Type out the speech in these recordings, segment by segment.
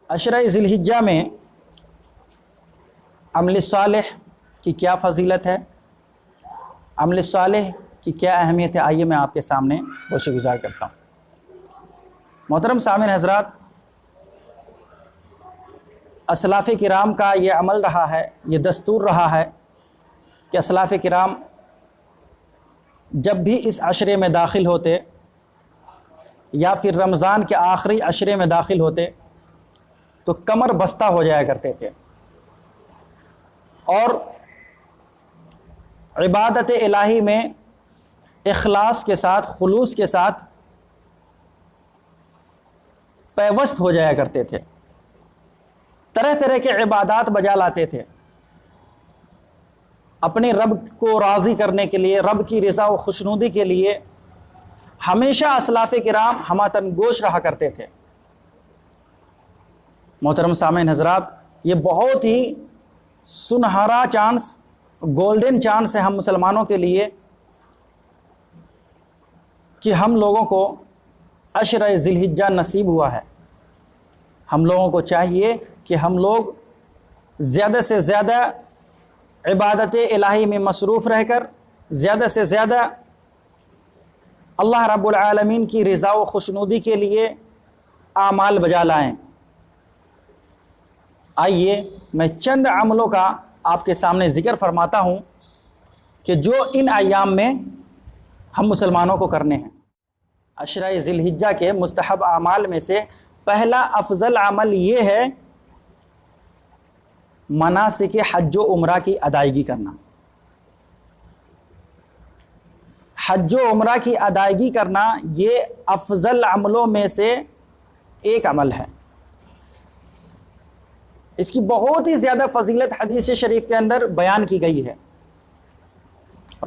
عشرہ ذی الحجہ میں عمل صالح کی کیا فضیلت ہے، عمل صالح کی کیا اہمیت ہے، آئیے میں آپ کے سامنے گوشہ گزار کرتا ہوں۔ محترم سامعین حضرات، اسلاف کرام کا یہ عمل رہا ہے، یہ دستور رہا ہے کہ اسلاف کرام جب بھی اس عشرے میں داخل ہوتے یا پھر رمضان کے آخری عشرے میں داخل ہوتے تو کمر بستہ ہو جایا کرتے تھے اور عبادت الہی میں اخلاص کے ساتھ، خلوص کے ساتھ پیوست ہو جایا کرتے تھے، طرح طرح کے عبادات بجا لاتے تھے، اپنے رب کو راضی کرنے کے لیے، رب کی رضا و خوشنودی کے لیے ہمیشہ اسلاف کرام ہماتن گوش رہا کرتے تھے۔ محترم سامعین حضرات، یہ بہت ہی سنہرا چانس، گولڈن چانس ہے ہم مسلمانوں کے لیے کہ ہم لوگوں کو عشرہ ذی الحجہ نصیب ہوا ہے۔ ہم لوگوں کو چاہیے کہ ہم لوگ زیادہ سے زیادہ عبادت الہی میں مصروف رہ کر زیادہ سے زیادہ اللہ رب العالمین کی رضا و خوشنودی کے لیے اعمال بجا لائیں۔ آئیے میں چند عملوں کا آپ کے سامنے ذکر فرماتا ہوں کہ جو ان ایام میں ہم مسلمانوں کو کرنے ہیں۔ عشرہ ذی الحجہ کے مستحب اعمال میں سے پہلا افضل عمل یہ ہے مناسک حج و عمرہ کی ادائیگی کرنا۔ حج و عمرہ کی ادائیگی کرنا یہ افضل عملوں میں سے ایک عمل ہے۔ اس کی بہت ہی زیادہ فضیلت حدیث شریف کے اندر بیان کی گئی ہے۔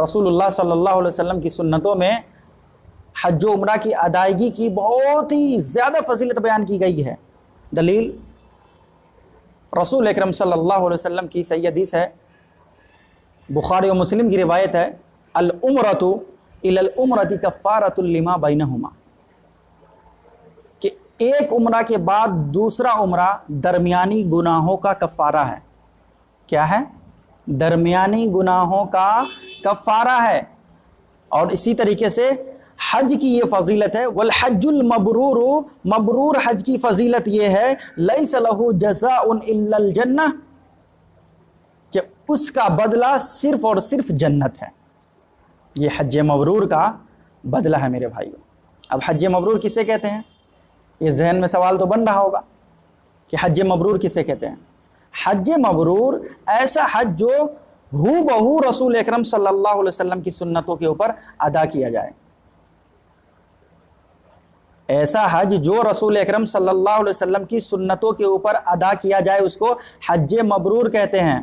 رسول اللہ صلی اللہ علیہ وسلم کی سنتوں میں حج و عمرہ کی ادائیگی کی بہت ہی زیادہ فضیلت بیان کی گئی ہے۔ دلیل رسول اکرم صلی اللہ علیہ وسلم کی صحیح حدیث ہے، بخاری و مسلم کی روایت ہے، العمرۃ الی العمرۃ کفارۃ لما بینہما، کہ ایک عمرہ کے بعد دوسرا عمرہ درمیانی گناہوں کا کفارہ ہے۔ کیا ہے؟ درمیانی گناہوں کا کفارہ ہے۔ اور اسی طریقے سے حج کی یہ فضیلت ہے، والحج المبرور، مبرور حج کی فضیلت یہ ہے، لیس لہ جزاء الا الجنہ، کہ اس کا بدلہ صرف اور صرف جنت ہے۔ یہ حج مبرور کا بدلہ ہے میرے بھائیوں۔ اب حج مبرور کسے کہتے ہیں؟ یہ ذہن میں سوال تو بن رہا ہوگا کہ حج مبرور کسے کہتے ہیں؟ حج مبرور ایسا حج جو ہو بہو رسول اکرم صلی اللہ علیہ وسلم کی سنتوں کے اوپر ادا کیا جائے، ایسا حج جو رسول اکرم صلی اللہ علیہ وسلم کی سنتوں کے اوپر ادا کیا جائے، اس کو حج مبرور کہتے ہیں۔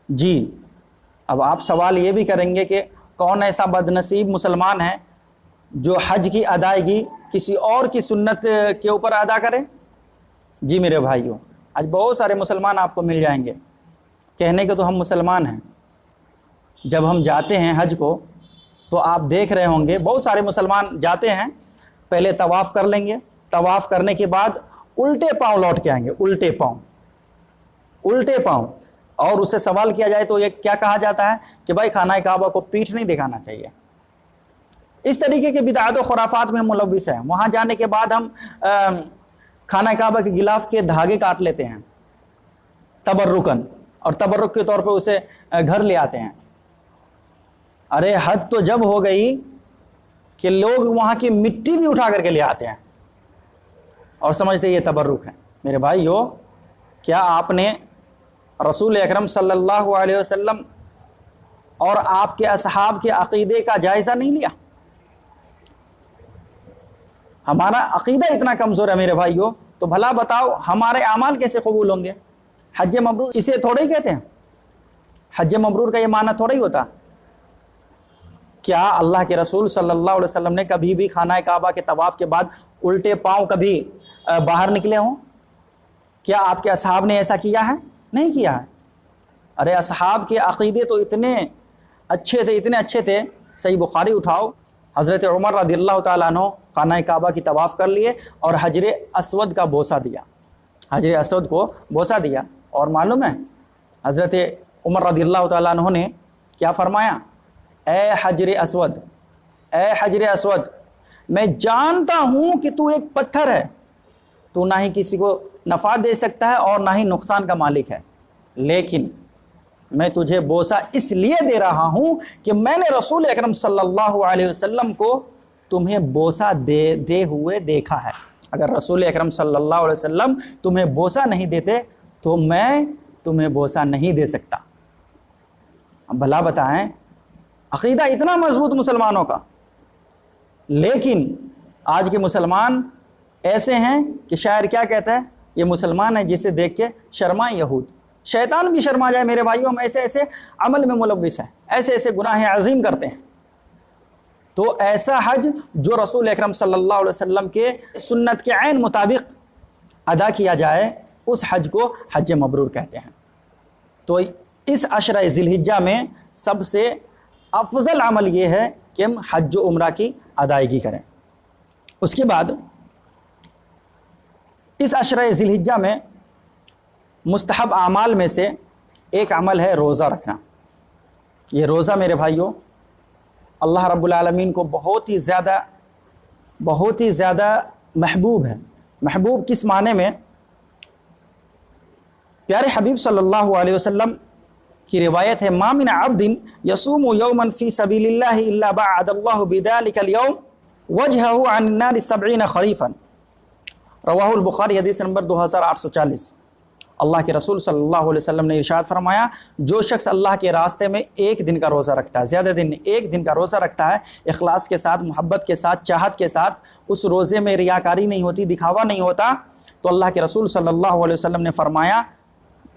جی، اب آپ سوال یہ بھی کریں گے کہ کون ایسا بد نصیب مسلمان ہے جو حج کی ادائیگی کسی اور کی سنت کے اوپر ادا کرے؟ جی میرے بھائیوں، آج بہت سارے مسلمان آپ کو مل جائیں گے، کہنے کے تو ہم مسلمان ہیں، جب ہم جاتے ہیں حج کو تو آپ دیکھ رہے ہوں گے بہت سارے مسلمان جاتے ہیں، پہلے طواف کر لیں گے، طواف کرنے کے بعد الٹے پاؤں لوٹ کے آئیں گے، الٹے پاؤں، اور اس سے سوال کیا جائے تو یہ کیا کہا جاتا ہے کہ بھائی خانہ کعبہ کو پیٹھ نہیں دکھانا چاہیے۔ اس طریقے کے بدعات و خرافات میں ہم ملوث ہیں۔ وہاں جانے کے بعد ہم خانہ کعبہ کے غلاف کے دھاگے کاٹ لیتے ہیں تبرکن، اور تبرک کے طور پہ اسے گھر لے آتے ہیں۔ ارے حد تو جب ہو گئی کہ لوگ وہاں کی مٹی بھی اٹھا کر کے لے آتے ہیں اور سمجھتے یہ تبرک ہے۔ میرے بھائیو، کیا آپ نے رسول اکرم صلی اللہ علیہ وسلم اور آپ کے اصحاب کے عقیدے کا جائزہ نہیں لیا؟ ہمارا عقیدہ اتنا کمزور ہے میرے بھائیو، تو بھلا بتاؤ ہمارے اعمال کیسے قبول ہوں گے؟ حج مبرور اسے تھوڑا ہی کہتے ہیں، حج مبرور کا یہ معنی تھوڑا ہی ہوتا۔ کیا اللہ کے رسول صلی اللہ علیہ وسلم نے کبھی بھی خانہ کعبہ کے طواف کے بعد الٹے پاؤں کبھی باہر نکلے ہوں؟ کیا آپ کے اصحاب نے ایسا کیا ہے؟ نہیں کیا ہے۔ ارے اصحاب کے عقیدے تو اتنے اچھے تھے، صحیح بخاری اٹھاؤ، حضرت عمر رضی اللہ تعالیٰ عنہ خانہ کعبہ کی طواف کر لیے اور حجر اسود کا بوسہ دیا۔ حجر اسود کو بوسہ دیا. اور معلوم ہے حضرت عمر رضی اللہ تعالیٰ عنہ نے کیا فرمایا؟ اے حجر اسود، اے حجر اسود، میں جانتا ہوں کہ تو ایک پتھر ہے، تو نہ ہی کسی کو نفع دے سکتا ہے اور نہ ہی نقصان کا مالک ہے، لیکن میں تجھے بوسہ اس لیے دے رہا ہوں کہ میں نے رسول اکرم صلی اللہ علیہ وسلم کو تمہیں بوسہ دے ہوئے دیکھا ہے. اگر رسول اکرم صلی اللہ علیہ وسلم تمہیں بوسہ نہیں دیتے تو میں تمہیں بوسہ نہیں دے سکتا. بھلا بتائیں، عقیدہ اتنا مضبوط مسلمانوں کا، لیکن آج کے مسلمان ایسے ہیں کہ شاعر کیا کہتا ہے؟ یہ مسلمان ہے جسے دیکھ کے شرمائے یہود. شیطان بھی شرما جائے میرے بھائیوں، ہم ایسے ایسے عمل میں ملوث ہیں، ایسے ایسے گناہ عظیم کرتے ہیں. تو ایسا حج جو رسول اکرم صلی اللہ علیہ وسلم کے سنت کے عین مطابق ادا کیا جائے، اس حج کو حج مبرور کہتے ہیں. تو اس عشرہ ذی الحجہ میں سب سے افضل عمل یہ ہے کہ ہم حج و عمرہ کی ادائیگی کریں. اس کے بعد اس عشرہ ذی الحجہ میں مستحب اعمال میں سے ایک عمل ہے روزہ رکھنا. یہ روزہ میرے بھائیوں اللہ رب العالمین کو بہت ہی زیادہ محبوب ہے. محبوب کس معنی میں؟ پیارے حبیب صلی اللہ علیہ وسلم کی روایت ہے، ما من عبد یصوم یوما فی سبیل اللہ الا بعد اللہ بذلک اليوم وجہہ عن النار 70 خریفا. رواہ البخاری، حدیث نمبر 2840. اللہ کے رسول صلی اللہ علیہ وسلم نے ارشاد فرمایا، جو شخص اللہ کے راستے میں ایک دن کا روزہ رکھتا ہے، زیادہ دن نہیں، ایک دن کا روزہ رکھتا ہے، اخلاص کے ساتھ، محبت کے ساتھ، چاہت کے ساتھ، اس روزے میں ریاکاری نہیں ہوتی، دکھاوا نہیں ہوتا، تو اللہ کے رسول صلی اللہ علیہ وسلم نے فرمایا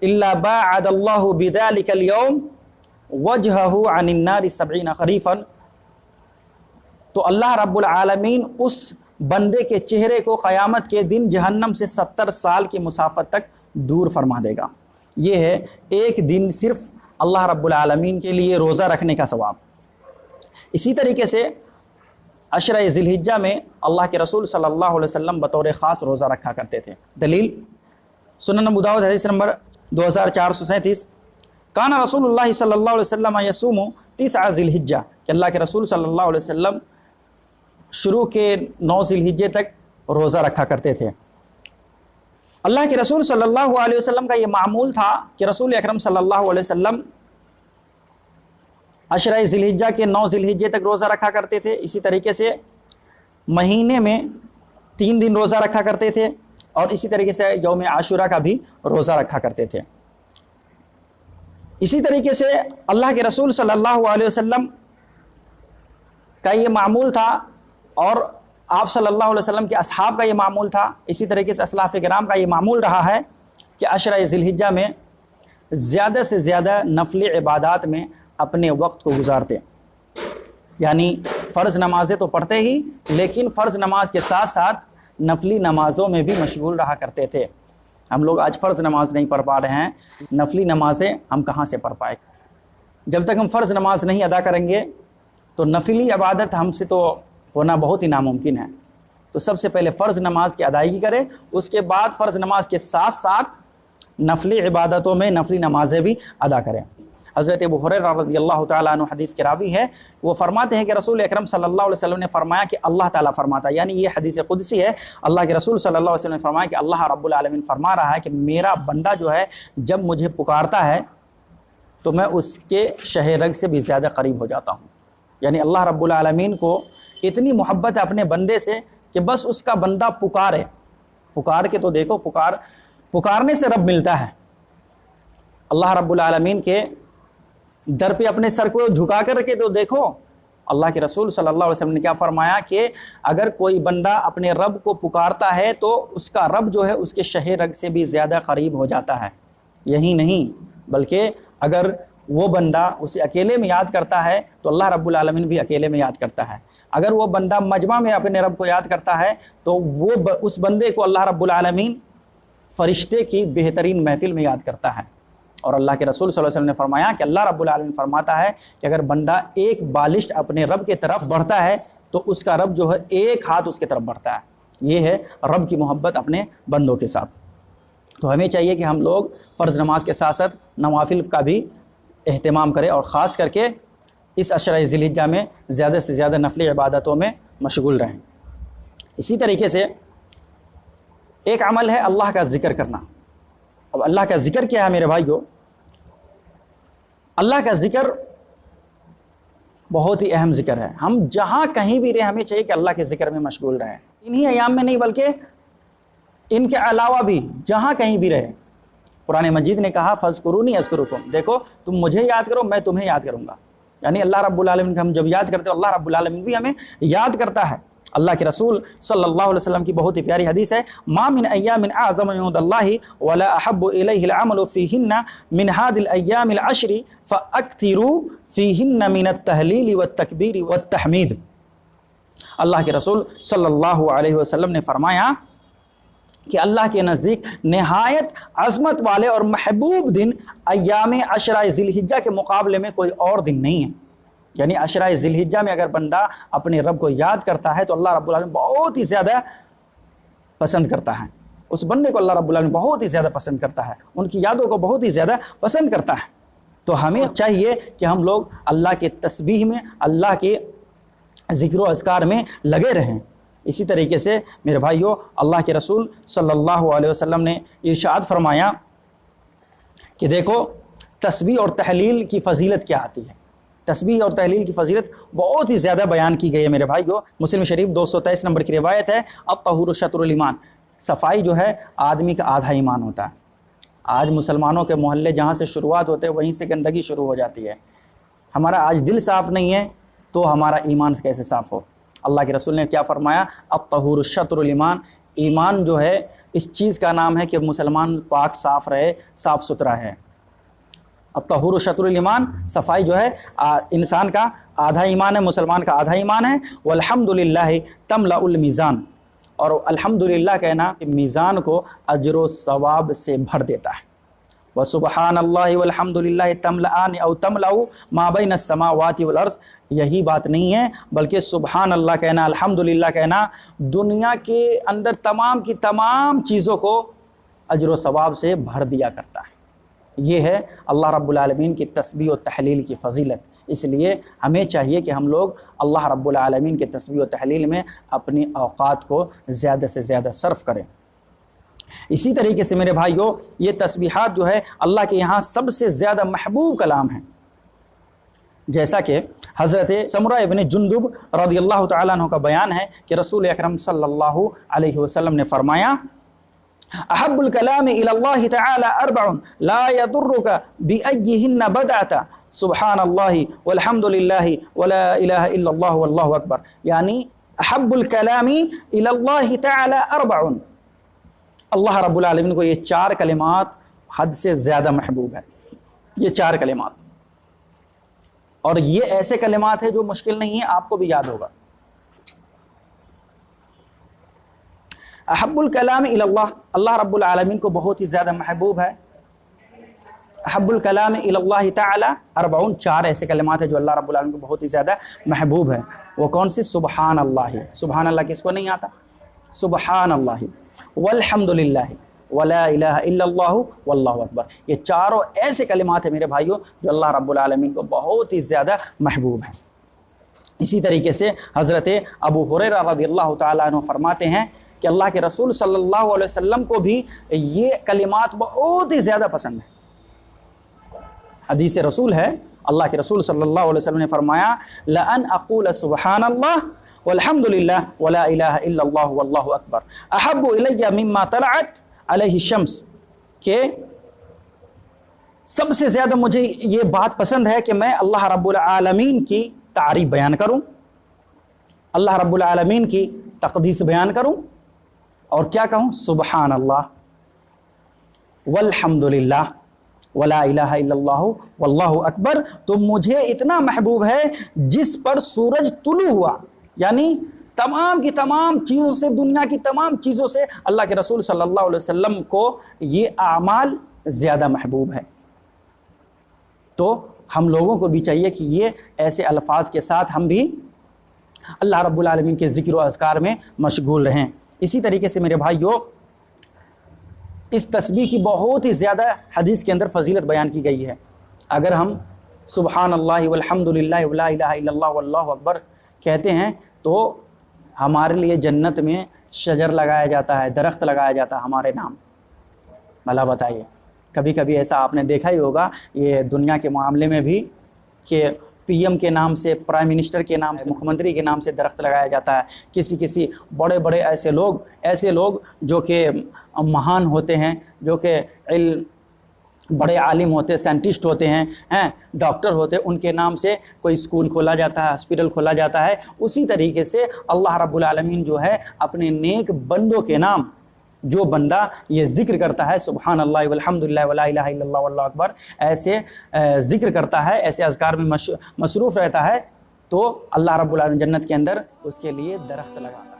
الا باعد اللہ بذلک اليوم وجہہ عن النار 70 خریفا. تو اللہ رب العالمین اس بندے کے چہرے کو قیامت کے دن جہنم سے 70 سال کی مسافت تک دور فرما دے گا. یہ ہے ایک دن صرف اللہ رب العالمین کے لیے روزہ رکھنے کا ثواب. اسی طریقے سے عشرہ ذی الحجہ میں اللہ کے رسول صلی اللہ علیہ وسلم بطور خاص روزہ رکھا کرتے تھے. دلیل سنن ابو داؤد حدیث نمبر 2437. کان رسول اللہ صلی اللہ علیہ وسلم یصوم 9 ذی الحجہ، کہ اللہ کے رسول صلی اللہ علیہ وسلم شروع کے 9 ذی الحجہ تک روزہ رکھا کرتے تھے. اللہ کے رسول صلی اللہ علیہ وسلم کا یہ معمول تھا کہ رسول اکرم صلی اللہ علیہ وسلم عشرہ ذی الحجہ کے 9 ذی الحجہ تک روزہ رکھا کرتے تھے. اسی طریقے سے مہینے میں 3 دن روزہ رکھا کرتے تھے، اور اسی طریقے سے یوم عاشورہ کا بھی روزہ رکھا کرتے تھے. اسی طریقے سے اللہ کے رسول صلی اللہ علیہ وسلم کا یہ معمول تھا، اور آپ صلی اللہ علیہ وسلم کے اصحاب کا یہ معمول تھا. اسی طریقے سے اسلاف کرام کا یہ معمول رہا ہے کہ عشرہ ذی الحجہ میں زیادہ سے زیادہ نفلی عبادات میں اپنے وقت کو گزارتے. یعنی فرض نمازیں تو پڑھتے ہی، لیکن فرض نماز کے ساتھ ساتھ نفلی نمازوں میں بھی مشغول رہا کرتے تھے. ہم لوگ آج فرض نماز نہیں پڑھ پا رہے ہیں، نفلی نمازیں ہم کہاں سے پڑھ پائے؟ جب تک ہم فرض نماز نہیں ادا کریں گے تو نفلی عبادت ہم سے تو ہونا بہت ہی ناممکن ہے. تو سب سے پہلے فرض نماز کی ادائیگی کریں، اس کے بعد فرض نماز کے ساتھ ساتھ نفلی عبادتوں میں نفلی نمازیں بھی ادا کریں. حضرت ابو ہریرہ رضی اللہ تعالیٰ عنہ حدیث کے راوی ہے، وہ فرماتے ہیں کہ رسول اکرم صلی اللہ علیہ وسلم نے فرمایا کہ اللہ تعالیٰ فرماتا ہے، یعنی یہ حدیث قدسی ہے، اللہ کے رسول صلی اللہ علیہ وسلم نے فرمایا کہ اللہ رب العالمین فرما رہا ہے کہ میرا بندہ جو ہے جب مجھے پکارتا ہے تو میں اس کے شہ رگ سے بھی زیادہ قریب ہو جاتا ہوں. یعنی اللہ رب العالمین کو اتنی محبت ہے اپنے بندے سے کہ بس اس کا بندہ پکار کے تو دیکھو، پکارنے سے رب ملتا ہے. اللہ رب العالمین کے در پہ اپنے سر کو جھکا کر کے تو دیکھو. اللہ کے رسول صلی اللہ علیہ وسلم نے کیا فرمایا کہ اگر کوئی بندہ اپنے رب کو پکارتا ہے تو اس کا رب جو ہے اس کے شہ رگ سے بھی زیادہ قریب ہو جاتا ہے. یہی نہیں بلکہ اگر وہ بندہ اسے اکیلے میں یاد کرتا ہے تو اللہ رب العالمین بھی اکیلے میں یاد کرتا ہے. اگر وہ بندہ مجمع میں اپنے رب کو یاد کرتا ہے تو وہ اس بندے کو اللہ رب العالمین فرشتے کی بہترین محفل میں یاد کرتا ہے. اور اللہ کے رسول صلی اللہ علیہ وسلم نے فرمایا کہ اللہ رب العالمین فرماتا ہے کہ اگر بندہ ایک بالشت اپنے رب کی طرف بڑھتا ہے تو اس کا رب جو ہے ایک ہاتھ اس کی طرف بڑھتا ہے. یہ ہے رب کی محبت اپنے بندوں کے ساتھ. تو ہمیں چاہیے کہ ہم لوگ فرض نماز کے ساتھ ساتھ نوافل کا بھی اہتمام کریں اور خاص کر کے اس عشرہ ذی الحجہ میں زیادہ سے زیادہ نفلی عبادتوں میں مشغول رہیں۔ اسی طریقے سے ایک عمل ہے اللہ کا ذکر کرنا۔ اب اللہ کا ذکر کیا ہے میرے بھائیو؟ اللہ کا ذکر بہت ہی اہم ذکر ہے۔ ہم جہاں کہیں بھی رہیں ہمیں چاہیے کہ اللہ کے ذکر میں مشغول رہیں، انہی ایام میں نہیں بلکہ ان کے علاوہ بھی جہاں کہیں بھی رہیں۔ قرآن مجید نے کہا فاذکرونی اذکرکم، دیکھو تم مجھے یاد کرو میں تمہیں یاد کروں گا، یعنی اللہ رب العالمین کو ہم جب یاد کرتے ہیں اللہ رب العالمین بھی ہمیں یاد کرتا ہے۔ اللہ کے رسول صلی اللہ علیہ وسلم کی بہت ہی پیاری حدیث ہے، ما من ایام اعظم عند اللہ ولا احب الیہ العمل فیہن من هذه الایام العشر فاکثروا فیہن من التہلیل والتکبیر والتحمید۔ اللہ کے رسول صلی اللہ علیہ وسلم نے فرمایا کہ اللہ کے نزدیک نہایت عظمت والے اور محبوب دن ایام عشرہ ذی الحجہ کے مقابلے میں کوئی اور دن نہیں ہے۔ یعنی عشرہ ذی الحجہ میں اگر بندہ اپنے رب کو یاد کرتا ہے تو اللہ رب العالمین بہت ہی زیادہ پسند کرتا ہے، اس بندے کو اللہ رب العالمین بہت ہی زیادہ پسند کرتا ہے، ان کی یادوں کو بہت ہی زیادہ پسند کرتا ہے۔ تو ہمیں چاہیے کہ ہم لوگ اللہ کے تسبیح میں، اللہ کے ذکر و اذکار میں لگے رہیں۔ اسی طریقے سے میرے بھائیوں، اللہ کے رسول صلی اللہ علیہ وسلم نے ارشاد فرمایا کہ دیکھو تسبیح اور تحلیل کی فضیلت کیا آتی ہے۔ تسبیح اور تحلیل کی فضیلت بہت ہی زیادہ بیان کی گئی ہے میرے بھائیوں۔ مسلم شریف 223 نمبر کی روایت ہے، الطہور شطر الایمان، صفائی جو ہے آدمی کا آدھا ایمان ہوتا ہے۔ آج مسلمانوں کے محلے جہاں سے شروعات ہوتے ہیں وہیں سے گندگی شروع ہو جاتی ہے۔ ہمارا آج دل صاف نہیں ہے تو ہمارا ایمان کیسے صاف ہو؟ اللہ کے رسول نے کیا فرمایا؟ الطہور شطر الایمان، ایمان جو ہے اس چیز کا نام ہے کہ مسلمان پاک صاف رہے، صاف ستھرا ہے۔ الطہور شطر الایمان، صفائی جو ہے انسان کا آدھا ایمان ہے، مسلمان کا آدھا ایمان ہے۔ والحمدللہ تملأ المیزان، اور الحمدللہ کہنا کہ میزان کو اجر و ثواب سے بھر دیتا ہے۔ وسبحان اللہ والحمدللہ تملأان او تملأ ما بین السماوات والارض، یہی بات نہیں ہے بلکہ سبحان اللہ کہنا، الحمدللہ کہنا دنیا کے اندر تمام کی تمام چیزوں کو اجر و ثواب سے بھر دیا کرتا ہے۔ یہ ہے اللہ رب العالمین کی تسبیح و تحلیل کی فضیلت۔ اس لیے ہمیں چاہیے کہ ہم لوگ اللہ رب العالمین کے تسبیح و تحلیل میں اپنی اوقات کو زیادہ سے زیادہ صرف کریں۔ اسی طریقے سے میرے بھائیوں، یہ تسبیحات جو ہے اللہ کے یہاں سب سے زیادہ محبوب کلام ہیں، جیسا کہ حضرت سمرہ ابن جندب رضی اللہ تعالیٰ عنہ کا بیان ہے کہ رسول اکرم صلی اللہ علیہ وسلم نے فرمایا، احب الکلام الی اللہ تعالی اربع لا یضرک بأیہن بدعت سبحان اللہ والحمد للہ ولا الہ الا اللہ واللہ اکبر، یعنی احب الکلام الی اللہ تعالی اربع، اللہ رب العالمین کو یہ چار کلمات حد سے زیادہ محبوب ہے، یہ چار کلمات، اور یہ ایسے کلمات ہیں جو مشکل نہیں ہیں، آپ کو بھی یاد ہوگا۔ احب الکلام الی اللہ، اللہ رب العالمین کو بہت ہی زیادہ محبوب ہے۔ احب الکلام الی اللہ تعالی اربعون، چار ایسے کلمات ہیں جو اللہ رب العالمین کو بہت ہی زیادہ محبوب ہے۔ وہ کون سی؟ سبحان اللہ، سبحان اللہ کس کو نہیں آتا؟ سبحان اللہ، والحمد للہ، ولا الہ الا اللہ واللہ اکبر، یہ چاروں ایسے کلمات ہیں میرے بھائیوں جو اللہ رب العالمین کو بہت ہی زیادہ محبوب ہیں۔ اسی طریقے سے حضرت ابو ہریرہ رضی اللہ تعالیٰ عنہ فرماتے ہیں کہ اللہ کے رسول صلی اللہ علیہ وسلم کو بھی یہ کلمات بہت ہی زیادہ پسند ہیں۔ حدیث رسول ہے، اللہ کے رسول صلی اللہ علیہ وسلم نے فرمایا، لَأَنْ أَقُولَ سُبْحَانَ اللَّهِ وَالْحَمْدُ لِلَّهِ وَلَا إِلَهَ إِلَّا اللَّهُ وَاللَّهُ أَكْبَرُ أَحَبُّ إِلَيَّ مِمَّا طَلَعَتْ عَلَيْهِ الشَّمْسُ، کہ سب سے زیادہ مجھے یہ بات پسند ہے کہ میں اللہ رب العالمین کی تعریف بیان کروں، اللہ رب العالمین کی تقدیس بیان کروں، اور کیا کہوں؟ سبحان اللہ والحمد للہ ولا الہ الا اللہ واللہ اکبر۔ تو مجھے اتنا محبوب ہے جس پر سورج طلوع ہوا، یعنی تمام کی تمام چیزوں سے، دنیا کی تمام چیزوں سے اللہ کے رسول صلی اللہ علیہ وسلم کو یہ اعمال زیادہ محبوب ہے۔ تو ہم لوگوں کو بھی چاہیے کہ یہ ایسے الفاظ کے ساتھ ہم بھی اللہ رب العالمین کے ذکر و اذکار میں مشغول رہیں۔ اسی طریقے سے میرے بھائیوں، اس تسبیح کی بہت ہی زیادہ حدیث کے اندر فضیلت بیان کی گئی ہے۔ اگر ہم سبحان اللہ والحمد للہ ولا الہ الا اللہ واللہ اکبر کہتے ہیں تو ہمارے لیے جنت میں شجر لگایا جاتا ہے، درخت لگایا جاتا ہے ہمارے نام۔ بھلا بتائیے، کبھی کبھی ایسا آپ نے دیکھا ہی ہوگا یہ دنیا کے معاملے میں بھی کہ پی ایم کے نام سے، پرائم منسٹر کے نام سے، مکھیہ منتری کے نام سے درخت لگایا جاتا ہے۔ کسی بڑے بڑے ایسے لوگ جو کہ مہان ہوتے ہیں، جو کہ بڑے عالم ہوتے ہیں، سائنٹسٹ ہوتے ہیں، ڈاکٹر ہوتے ہیں، ان کے نام سے کوئی اسکول کھولا جاتا ہے، ہاسپٹل کھولا جاتا ہے۔ اسی طریقے سے اللہ رب العالمین جو ہے اپنے نیک بندوں کے نام، جو بندہ یہ ذکر کرتا ہے سبحان اللہ والحمد للہ ولا الہ الا اللہ واللہ اکبر، ایسے ذکر کرتا ہے، ایسے اذکار میں مصروف رہتا ہے، تو اللہ رب العالمین جنت کے اندر اس کے لیے درخت لگاتا ہے۔